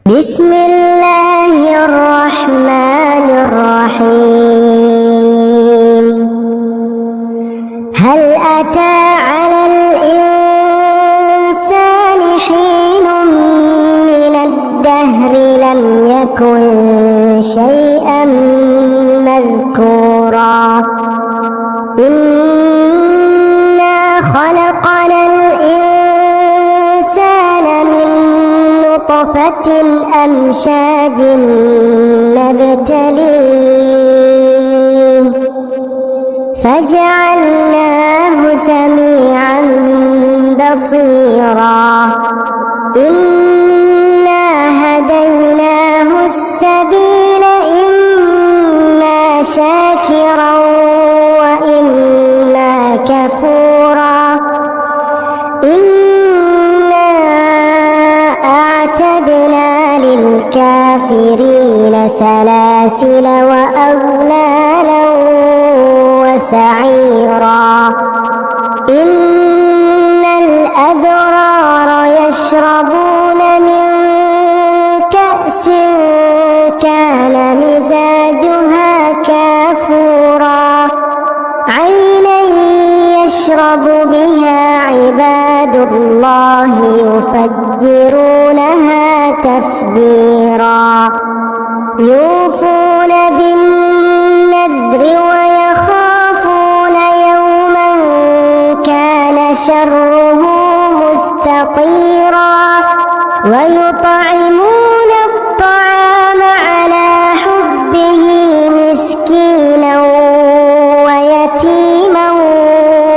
بسم الله الرحمن الرحيم. هل أتى على الإنسان حين من الدهر لم يكن شيئا مذكورا إنا خلقنا الإنسان من نطفة أمشاج نبتليه فجعلناه سميعا بصيرا إنا هديناه السبيل إما شاكرا وإما كفورا إنا أعتدنا للكافرين سلاسل وأغلالا وسعيرا إن الأبرار يشربون من كأس كان مزاجها كافورا عينا يشرب بها عباد الله يفجرونها تفجيرا يوفون بالنذر ويخافون يوما كان شره مستطيرا ويطعمون الطعام على حبه مسكينا ويتيما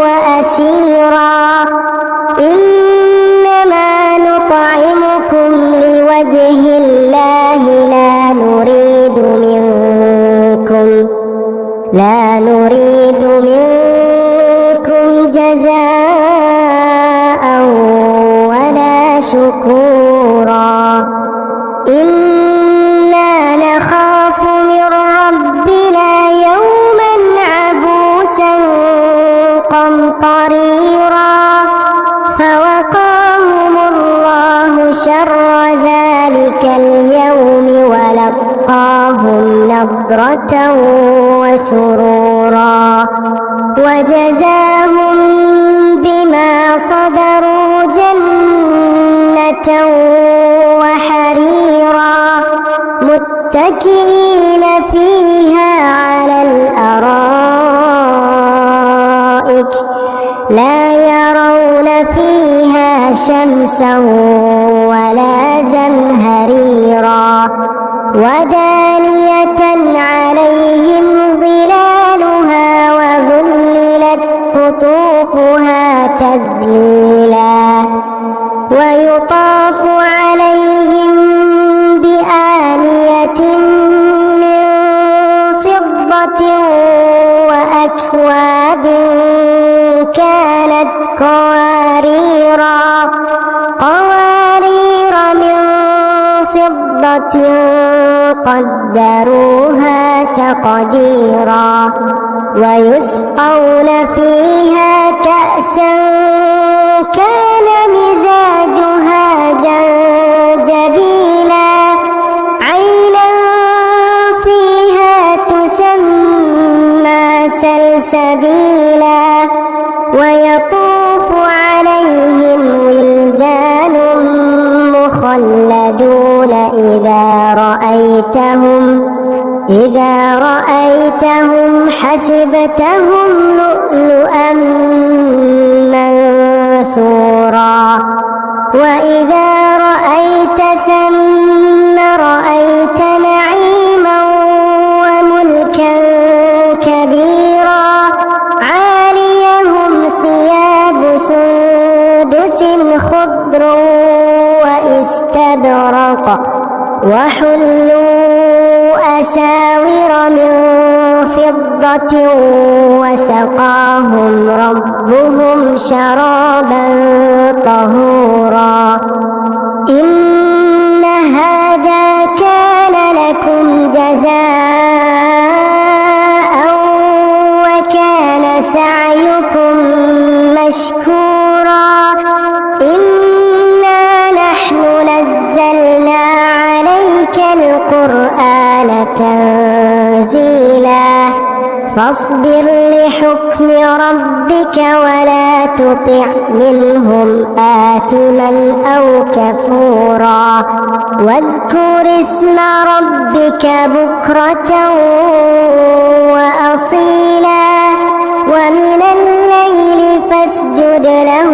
وأسيرا إنما نطعمكم لوجه الله لا نريد منكم جزاء ولا شكورا إنا نخاف من ربنا يوما عبوسا قمطريرا فوقاهم الله شر ذلك اليوم ولقاهم نضرة وسرورا وجزاهم بما صبروا جنة وحريرا متكئين فيها على الأرائك لا يرون فيها شمسا ولا زمهريرا ودانية عليهم ظلالها وذللت قطوفها تذليلا ويطاف عليهم بآنية من فضة وأكواب كانت قوارير من فضة قدروها تقديرا ويسقون فيها كأسا كان مزاجها زنجبيلا عينا فيها تسمى سلسبيلا ويطوف عليهم ولدان مخلدون إذا رأيتهم حسبتهم لؤلؤا منثورا وإذا رأيت ثم رأيت نعيما وملكا كبيرا عاليهم ثياب سندس خضر واستبرق وحلوا أساور من فضة وسقاهم ربهم شرابا طهورا إن هذا كان لكم جزاء وكان سعيكم مشكورا إنا نحن نزلنا عليكم القرآن تنزيلا فاصبر لحكم ربك ولا تطع منهم آثما أو كفورا واذكر اسم ربك بكرة وأصيلا ومن الليل فاسجد له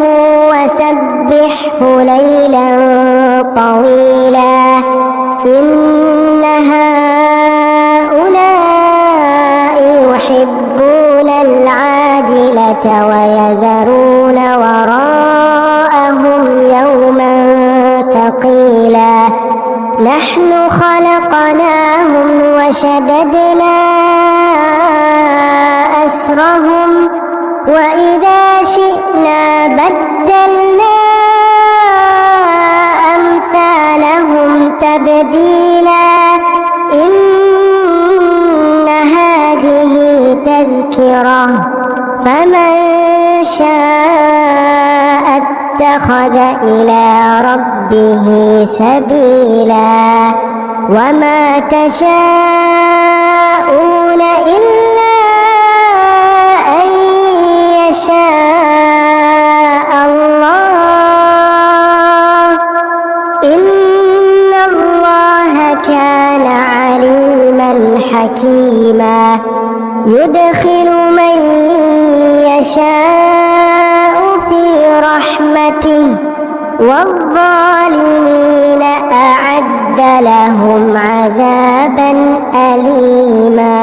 وسبحه ليلا طويلا إن هؤلاء يحبون العاجلة ويذرون وراءهم يوما ثقيلا نحن خلقناهم وشددنا أسرهم وإذا شئنا بدلنا أمثالهم تبديلا إن هذه تذكرة فمن شاء اتخذ إلى ربه سبيلا وما تشاءون إلا أن يشاء الله إن الله كان عليما حكيما يدخل من يشاء في رحمته والظالمين أعد لهم عذابا أليما.